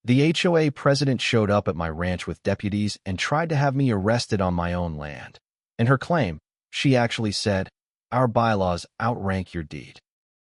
The HOA president showed up at my ranch with deputies and tried to have me arrested on my own land. In her claim, she actually said, "Our bylaws outrank your deed."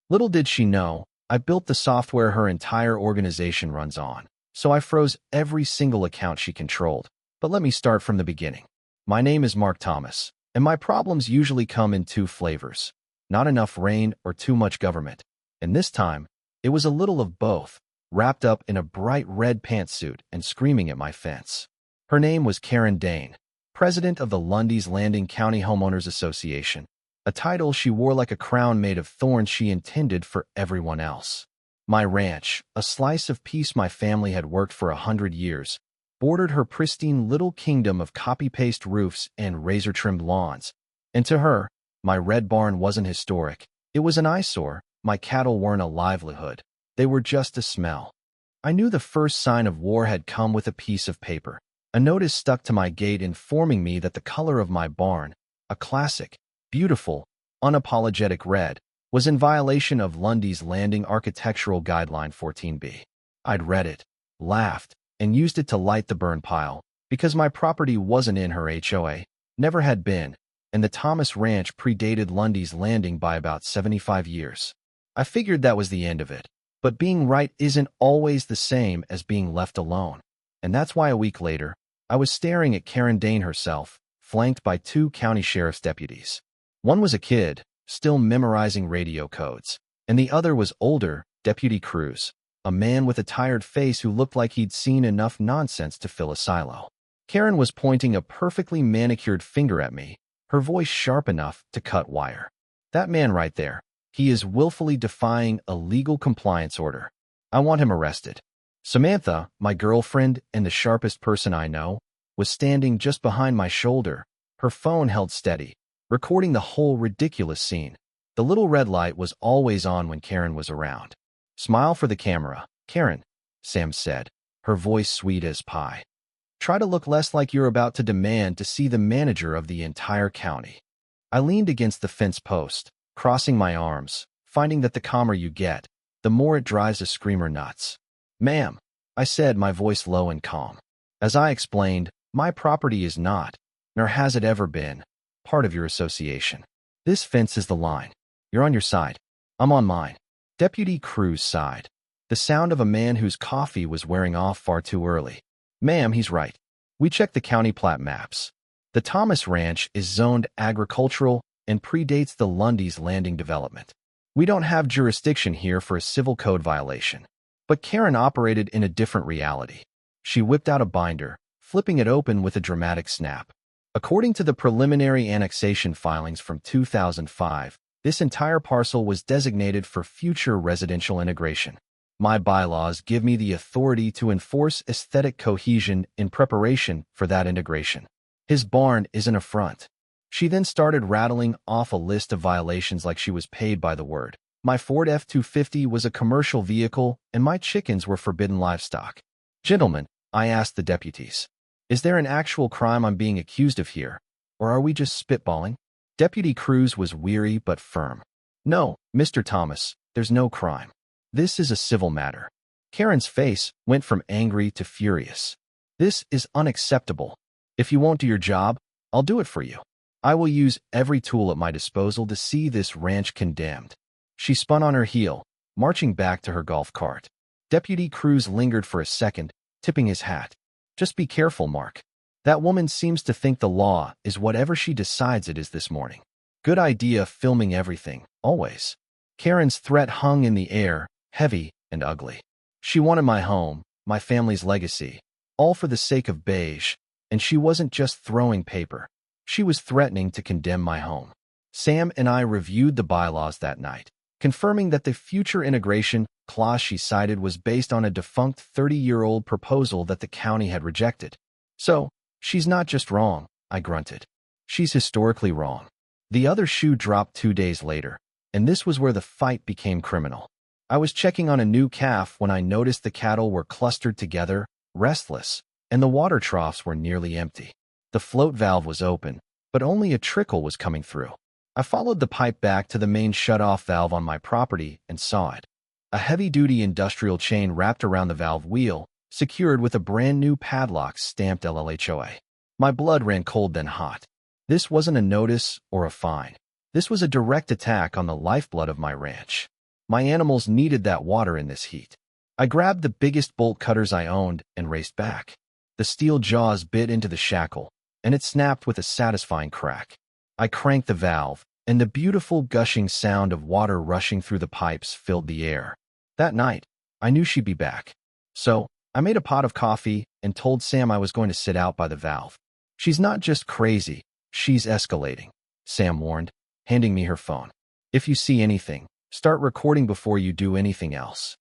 Little did she know, I built the software her entire organization runs on, so I froze every single account she controlled. But let me start from the beginning. My name is Mark Thomas, and my problems usually come in two flavors: not enough rain or too much government. And this time, it was a little of both, wrapped up in a bright red pantsuit and screaming at my fence. Her name was Karen Dane, president of the Lundy's Landing County Homeowners Association, a title she wore like a crown made of thorns she intended for everyone else. My ranch, a slice of peace my family had worked for 100 years, bordered her pristine little kingdom of copy-paste roofs and razor-trimmed lawns. And to her, my red barn wasn't historic. It was an eyesore. My cattle weren't a livelihood. They were just a smell. I knew the first sign of war had come with a piece of paper. A notice stuck to my gate informing me that the color of my barn, a classic, beautiful, unapologetic red, was in violation of Lundy's Landing Architectural Guideline 14B. I'd read it, laughed, and used it to light the burn pile, because my property wasn't in her HOA, never had been, and the Thomas Ranch predated Lundy's Landing by about 75 years. I figured that was the end of it, but being right isn't always the same as being left alone. And that's why a week later, I was staring at Karen Dane herself, flanked by two county sheriff's deputies. One was a kid, still memorizing radio codes, and the other was older, Deputy Cruz, a man with a tired face who looked like he'd seen enough nonsense to fill a silo. Karen was pointing a perfectly manicured finger at me, her voice sharp enough to cut wire. "That man right there, he is willfully defying a legal compliance order. I want him arrested." Samantha, my girlfriend and the sharpest person I know, was standing just behind my shoulder, her phone held steady, recording the whole ridiculous scene. The little red light was always on when Karen was around. "Smile for the camera, Karen," Sam said, her voice sweet as pie. "Try to look less like you're about to demand to see the manager of the entire county." I leaned against the fence post, crossing my arms, finding that the calmer you get, the more it drives a screamer nuts. "Ma'am," I said, my voice low and calm. "As I explained, my property is not, nor has it ever been, part of your association. This fence is the line. You're on your side. I'm on mine." Deputy Cruz sighed, the sound of a man whose coffee was wearing off far too early. "Ma'am, he's right. We checked the county plat maps. The Thomas Ranch is zoned agricultural and predates the Lundy's Landing development. We don't have jurisdiction here for a civil code violation." But Karen operated in a different reality. She whipped out a binder, flipping it open with a dramatic snap. According to the preliminary annexation filings from 2005, this entire parcel was designated for future residential integration. My bylaws give me the authority to enforce aesthetic cohesion in preparation for that integration. His barn is an affront. She then started rattling off a list of violations like she was paid by the word. My Ford F-250 was a commercial vehicle, and my chickens were forbidden livestock. "Gentlemen," I asked the deputies, "is there an actual crime I'm being accused of here, or are we just spitballing?" Deputy Cruz was weary but firm. "No, Mr. Thomas, there's no crime. This is a civil matter." Karen's face went from angry to furious. "This is unacceptable. If you won't do your job, I'll do it for you. I will use every tool at my disposal to see this ranch condemned." She spun on her heel, marching back to her golf cart. Deputy Cruz lingered for a second, tipping his hat. "Just be careful, Mark. That woman seems to think the law is whatever she decides it is this morning. Good idea filming everything, always." Karen's threat hung in the air, heavy and ugly. She wanted my home, my family's legacy, all for the sake of beige, and she wasn't just throwing paper. She was threatening to condemn my home. Sam and I reviewed the bylaws that night, confirming that the future integration clause she cited was based on a defunct 30-year-old proposal that the county had rejected. "So, she's not just wrong," I grunted. "She's historically wrong." The other shoe dropped 2 days later, and this was where the fight became criminal. I was checking on a new calf when I noticed the cattle were clustered together, restless, and the water troughs were nearly empty. The float valve was open, but only a trickle was coming through. I followed the pipe back to the main shut-off valve on my property and saw it. A heavy-duty industrial chain wrapped around the valve wheel, secured with a brand new padlock stamped LLHOA. My blood ran cold then hot. This wasn't a notice or a fine. This was a direct attack on the lifeblood of my ranch. My animals needed that water in this heat. I grabbed the biggest bolt cutters I owned and raced back. The steel jaws bit into the shackle, and it snapped with a satisfying crack. I cranked the valve, and the beautiful gushing sound of water rushing through the pipes filled the air. That night, I knew she'd be back. So, I made a pot of coffee and told Sam I was going to sit out by the valve. She's not just crazy, she's escalating, Sam warned, handing me her phone. If you see anything, start recording before you do anything else.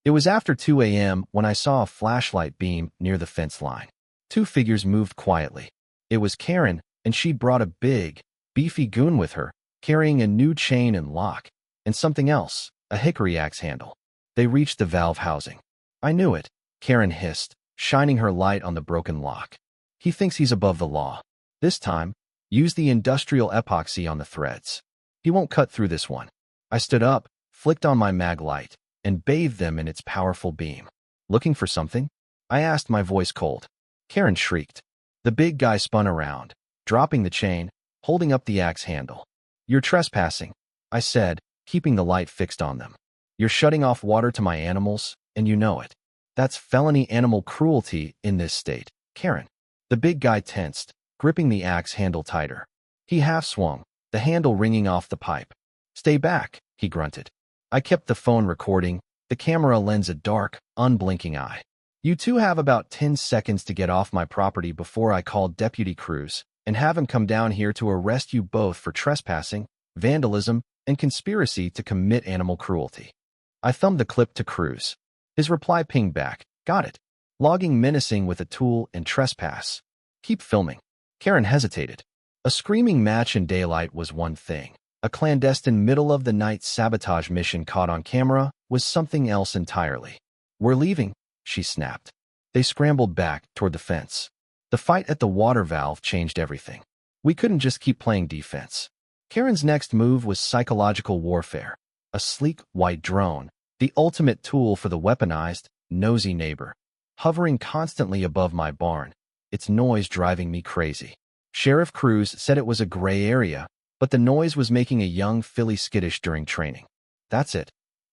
It was after 2 a.m. when I saw a flashlight beam near the fence line. Two figures moved quietly. It was Karen, and she'd brought a big, beefy goon with her, carrying a new chain and lock, and something else, a hickory axe handle. They reached the valve housing. I knew it, Karen hissed, shining her light on the broken lock. He thinks he's above the law. This time, use the industrial epoxy on the threads. He won't cut through this one. I stood up, flicked on my mag light, and bathed them in its powerful beam. Looking for something? I asked, my voice cold. Karen shrieked. The big guy spun around, dropping the chain, holding up the axe handle. You're trespassing, I said, keeping the light fixed on them. You're shutting off water to my animals, and you know it. That's felony animal cruelty in this state, Karen. The big guy tensed, gripping the axe handle tighter. He half swung, the handle ringing off the pipe. Stay back, he grunted. I kept the phone recording, the camera lens a dark, unblinking eye. You two have about 10 seconds to get off my property before I call Deputy Cruz and have him come down here to arrest you both for trespassing, vandalism, and conspiracy to commit animal cruelty. I thumbed the clip to Cruz. His reply pinged back. Got it. Logging menacing with a tool and trespass. Keep filming. Karen hesitated. A screaming match in daylight was one thing. A clandestine middle-of-the-night sabotage mission caught on camera was something else entirely. We're leaving, she snapped. They scrambled back toward the fence. The fight at the water valve changed everything. We couldn't just keep playing defense. Karen's next move was psychological warfare. A sleek, white drone, the ultimate tool for the weaponized, nosy neighbor, hovering constantly above my barn, its noise driving me crazy. Sheriff Cruz said it was a gray area, but the noise was making a young filly skittish during training. That's it,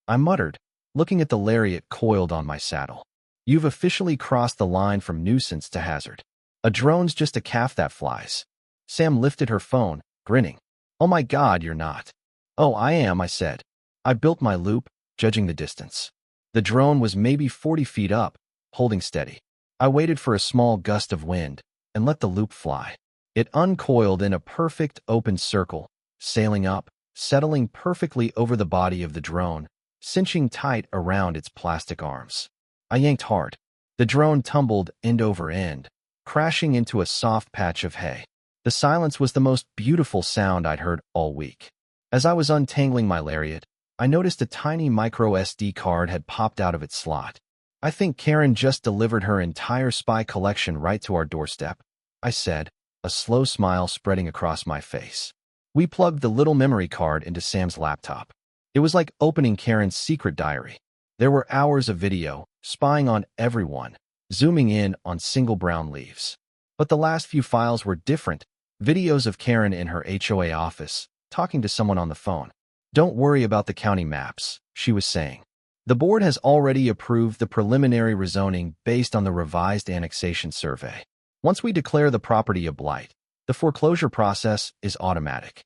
I muttered, looking at the lariat coiled on my saddle. You've officially crossed the line from nuisance to hazard. A drone's just a calf that flies. Sam lifted her phone, grinning. Oh my God, you're not. Oh, I am, I said. I built my loop, judging the distance. The drone was maybe 40 feet up, holding steady. I waited for a small gust of wind and let the loop fly. It uncoiled in a perfect open circle, sailing up, settling perfectly over the body of the drone, cinching tight around its plastic arms. I yanked hard. The drone tumbled end over end, crashing into a soft patch of hay. The silence was the most beautiful sound I'd heard all week. As I was untangling my lariat, I noticed a tiny micro SD card had popped out of its slot. I think Karen just delivered her entire spy collection right to our doorstep, I said, a slow smile spreading across my face. We plugged the little memory card into Sam's laptop. It was like opening Karen's secret diary. There were hours of video, spying on everyone, zooming in on single brown leaves. But the last few files were different. Videos of Karen in her HOA office, talking to someone on the phone. Don't worry about the county maps, she was saying. The board has already approved the preliminary rezoning based on the revised annexation survey. Once we declare the property a blight, the foreclosure process is automatic.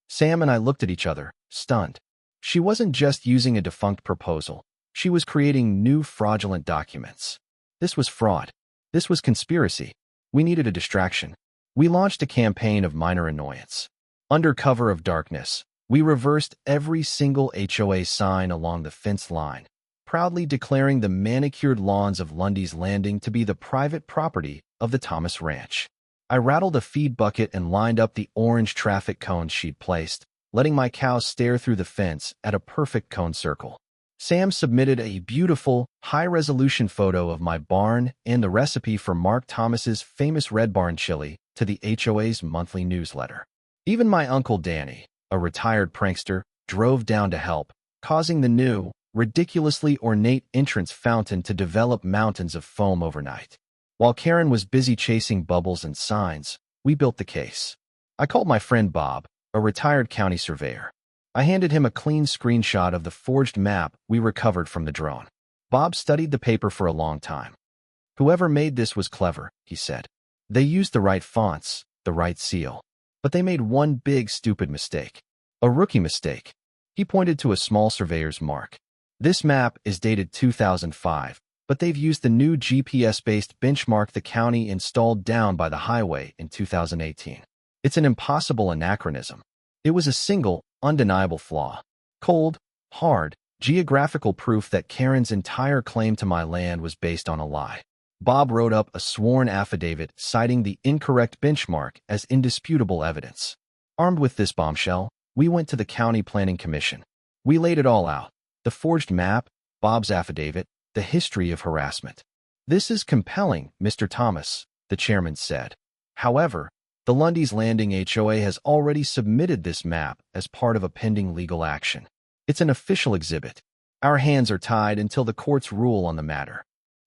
Sam and I looked at each other, stunned. She wasn't just using a defunct proposal. She was creating new fraudulent documents. This was fraud. This was conspiracy. We needed a distraction. We launched a campaign of minor annoyance. Under cover of darkness, we reversed every single HOA sign along the fence line, proudly declaring the manicured lawns of Lundy's Landing to be the private property of the Thomas Ranch. I rattled a feed bucket and lined up the orange traffic cones she'd placed, letting my cows stare through the fence at a perfect cone circle. Sam submitted a beautiful, high-resolution photo of my barn and the recipe for Mark Thomas's famous Red Barn chili to the HOA's monthly newsletter. Even my Uncle Danny, a retired prankster, drove down to help, causing the new, ridiculously ornate entrance fountain to develop mountains of foam overnight. While Karen was busy chasing bubbles and signs, we built the case. I called my friend Bob, a retired county surveyor. I handed him a clean screenshot of the forged map we recovered from the drone. Bob studied the paper for a long time. "Whoever made this was clever," he said. "They used the right fonts, the right seal. But they made one big stupid mistake. A rookie mistake." He pointed to a small surveyor's mark. "This map is dated 2005, but they've used the new GPS-based benchmark the county installed down by the highway in 2018. It's an impossible anachronism. It was a single, undeniable flaw. Cold, hard, geographical proof that Karen's entire claim to my land was based on a lie." Bob wrote up a sworn affidavit citing the incorrect benchmark as indisputable evidence. Armed with this bombshell, we went to the County Planning Commission. We laid it all out: the forged map, Bob's affidavit, the history of harassment. "This is compelling, Mr. Thomas," the chairman said. "However, the Lundy's Landing HOA has already submitted this map as part of a pending legal action. It's an official exhibit. Our hands are tied until the courts rule on the matter."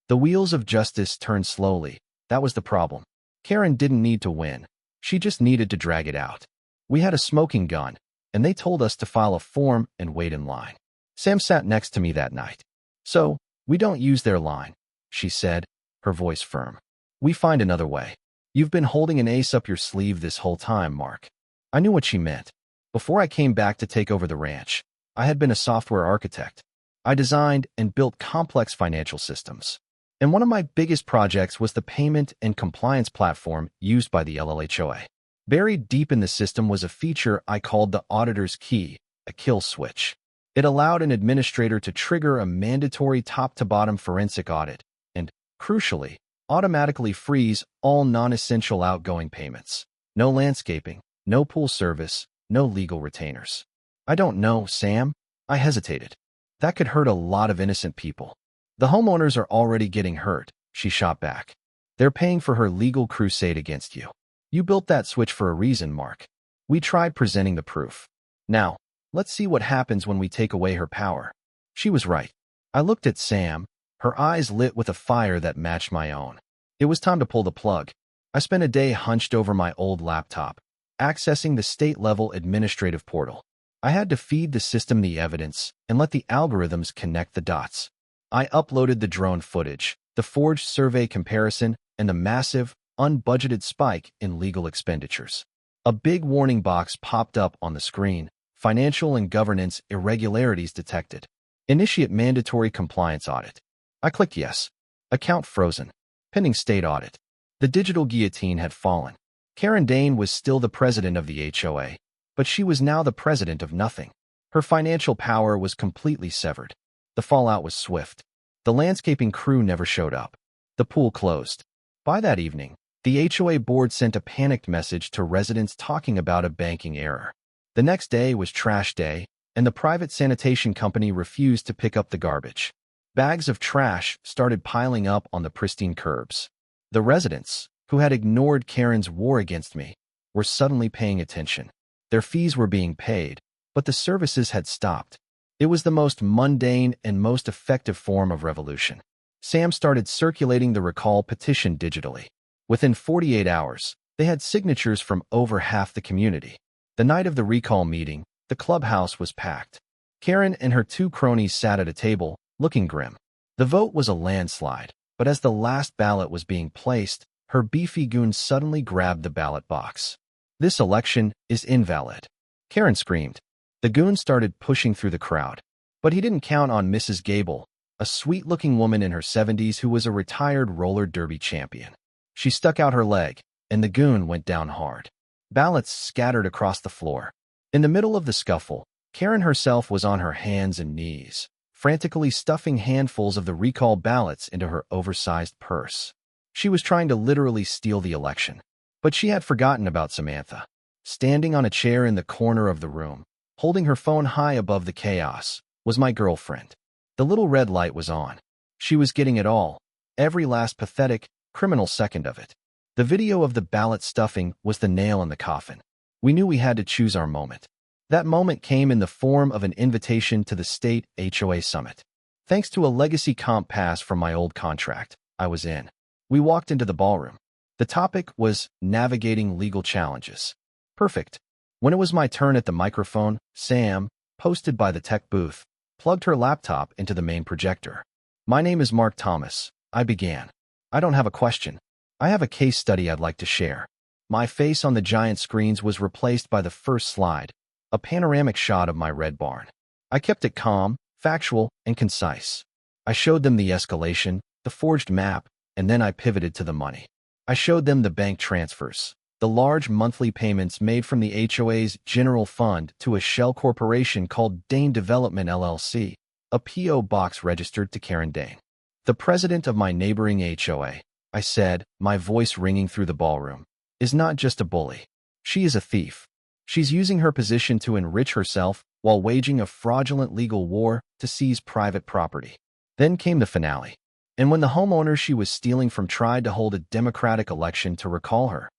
The wheels of justice turned slowly. That was the problem. Karen didn't need to win. She just needed to drag it out. We had a smoking gun, and they told us to file a form and wait in line. Sam sat next to me that night. "So, we don't use their line," she said, her voice firm. "We find another way. You've been holding an ace up your sleeve this whole time, Mark." I knew what she meant. Before I came back to take over the ranch, I had been a software architect. I designed and built complex financial systems. And one of my biggest projects was the payment and compliance platform used by the LLHOA. Buried deep in the system was a feature I called the auditor's key, a kill switch. It allowed an administrator to trigger a mandatory top-to-bottom forensic audit and, crucially, automatically freeze all non-essential outgoing payments. No landscaping, no pool service, no legal retainers. "I don't know, Sam." I hesitated. "That could hurt a lot of innocent people." "The homeowners are already getting hurt," she shot back. "They're paying for her legal crusade against you. You built that switch for a reason, Mark." We tried presenting the proof. "Now, let's see what happens when we take away her power." She was right. I looked at Sam, her eyes lit with a fire that matched my own. It was time to pull the plug. I spent a day hunched over my old laptop, accessing the state-level administrative portal. I had to feed the system the evidence and let the algorithms connect the dots. I uploaded the drone footage, the forged survey comparison, and the massive, unbudgeted spike in legal expenditures. A big warning box popped up on the screen: financial and governance irregularities detected. Initiate mandatory compliance audit. I clicked yes. Account frozen. Pending state audit. The digital guillotine had fallen. Karen Dane was still the president of the HOA, but she was now the president of nothing. Her financial power was completely severed. The fallout was swift. The landscaping crew never showed up. The pool closed. By that evening, the HOA board sent a panicked message to residents talking about a banking error. The next day was trash day, and the private sanitation company refused to pick up the garbage. Bags of trash started piling up on the pristine curbs. The residents, who had ignored Karen's war against me, were suddenly paying attention. Their fees were being paid, but the services had stopped. It was the most mundane and most effective form of revolution. Sam started circulating the recall petition digitally. Within 48 hours, they had signatures from over half the community. The night of the recall meeting, the clubhouse was packed. Karen and her two cronies sat at a table, looking grim. The vote was a landslide, but as the last ballot was being placed, her beefy goon suddenly grabbed the ballot box. "This election is invalid," Karen screamed. The goon started pushing through the crowd. But he didn't count on Mrs. Gable, a sweet-looking woman in her 70s who was a retired roller derby champion. She stuck out her leg, and the goon went down hard. Ballots scattered across the floor. In the middle of the scuffle, Karen herself was on her hands and knees, frantically stuffing handfuls of the recall ballots into her oversized purse. She was trying to literally steal the election. But she had forgotten about Samantha. Standing on a chair in the corner of the room, holding her phone high above the chaos, was my girlfriend. The little red light was on. She was getting it all, every last pathetic, criminal second of it. The video of the ballot stuffing was the nail in the coffin. We knew we had to choose our moment. That moment came in the form of an invitation to the state HOA summit. Thanks to a legacy comp pass from my old contract, I was in. We walked into the ballroom. The topic was navigating legal challenges. Perfect. When it was my turn at the microphone, Sam, posted by the tech booth, plugged her laptop into the main projector. My name is Mark Thomas, I began. I don't have a question. I have a case study I'd like to share. My face on the giant screens was replaced by the first slide, a panoramic shot of my red barn. I kept it calm, factual, and concise. I showed them the escalation, the forged map, and then I pivoted to the money. I showed them the bank transfers, the large monthly payments made from the HOA's general fund to a shell corporation called Dane Development LLC, a P.O. box registered to Karen Dane. The president of my neighboring HOA, I said, my voice ringing through the ballroom, is not just a bully. She is a thief. She's using her position to enrich herself while waging a fraudulent legal war to seize private property. Then came the finale. And when the homeowner she was stealing from tried to hold a democratic election to recall her,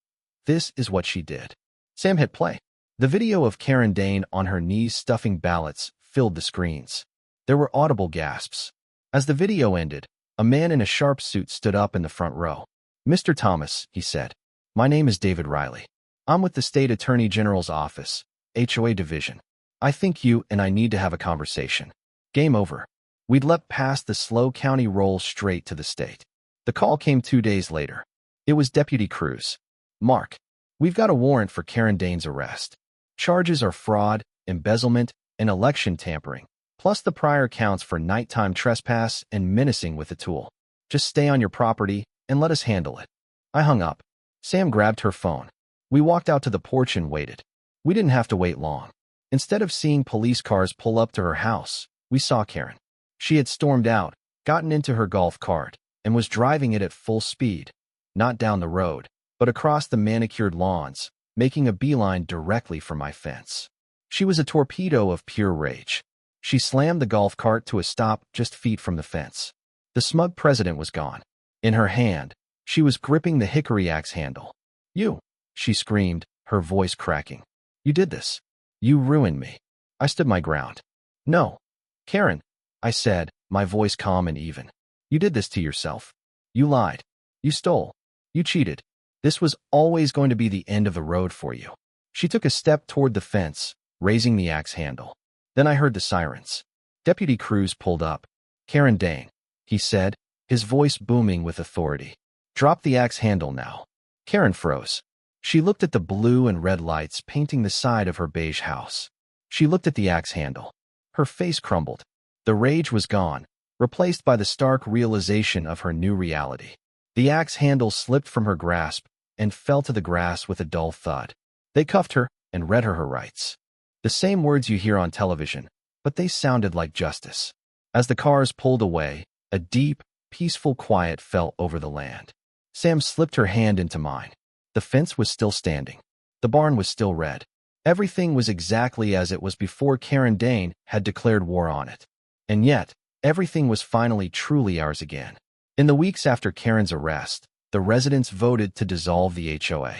this is what she did. Sam hit play. The video of Karen Dane on her knees stuffing ballots filled the screens. There were audible gasps. As the video ended, a man in a sharp suit stood up in the front row. Mr. Thomas, he said, my name is David Riley. I'm with the State Attorney General's office, HOA Division. I think you and I need to have a conversation. Game over. We'd leapt past the slow county roll straight to the state. The call came 2 days later. It was Deputy Cruz. Mark, we've got a warrant for Karen Dane's arrest. Charges are fraud, embezzlement, and election tampering, plus the prior counts for nighttime trespass and menacing with a tool. Just stay on your property and let us handle it. I hung up. Sam grabbed her phone. We walked out to the porch and waited. We didn't have to wait long. Instead of seeing police cars pull up to her house, we saw Karen. She had stormed out, gotten into her golf cart, and was driving it at full speed, not down the road, but across the manicured lawns, making a beeline directly for my fence. She was a torpedo of pure rage. She slammed the golf cart to a stop just feet from the fence. The smug president was gone. In her hand, she was gripping the hickory axe handle. You, she screamed, her voice cracking. You did this. You ruined me. I stood my ground. No. Karen, I said, my voice calm and even. You did this to yourself. You lied. You stole. You cheated. This was always going to be the end of the road for you. She took a step toward the fence, raising the axe handle. Then I heard the sirens. Deputy Cruz pulled up. Karen Dane, he said, his voice booming with authority. Drop the axe handle now. Karen froze. She looked at the blue and red lights painting the side of her beige house. She looked at the axe handle. Her face crumbled. The rage was gone, replaced by the stark realization of her new reality. The axe handle slipped from her grasp and fell to the grass with a dull thud. They cuffed her and read her rights. The same words you hear on television, but they sounded like justice. As the cars pulled away, a deep, peaceful quiet fell over the land. Sam slipped her hand into mine. The fence was still standing. The barn was still red. Everything was exactly as it was before Karen Dane had declared war on it. And yet, everything was finally truly ours again. In the weeks after Karen's arrest, the residents voted to dissolve the HOA.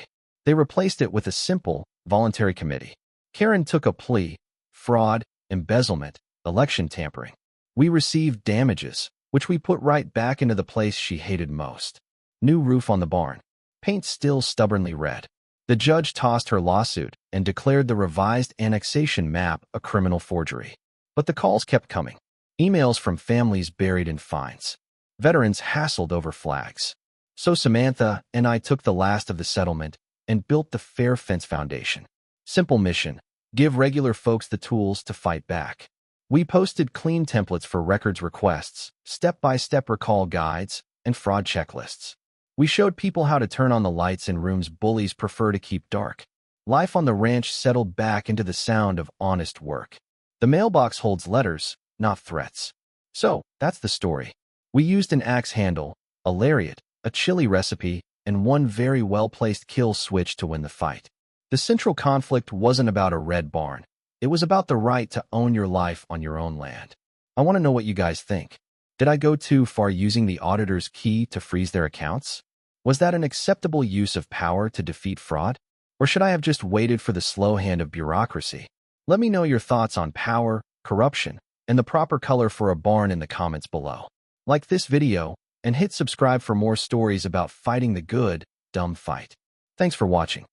They replaced it with a simple, voluntary committee. Karen took a plea: fraud, embezzlement, election tampering. We received damages, which we put right back into the place she hated most. New roof on the barn. Paint still stubbornly red. The judge tossed her lawsuit and declared the revised annexation map a criminal forgery. But the calls kept coming. Emails from families buried in fines. Veterans hassled over flags. So Samantha and I took the last of the settlement and built the Fair Fence Foundation. Simple mission: give regular folks the tools to fight back. We posted clean templates for records requests, step-by-step recall guides, and fraud checklists. We showed people how to turn on the lights in rooms bullies prefer to keep dark. Life on the ranch settled back into the sound of honest work. The mailbox holds letters, not threats. So, that's the story. We used an axe handle, a lariat, a chili recipe, and one very well-placed kill switch to win the fight. The central conflict wasn't about a red barn. It was about the right to own your life on your own land. I want to know what you guys think. Did I go too far using the auditor's key to freeze their accounts? Was that an acceptable use of power to defeat fraud? Or should I have just waited for the slow hand of bureaucracy? Let me know your thoughts on power, corruption, and the proper color for a barn in the comments below. Like this video, and hit subscribe for more stories about fighting the good, dumb fight. Thanks for watching.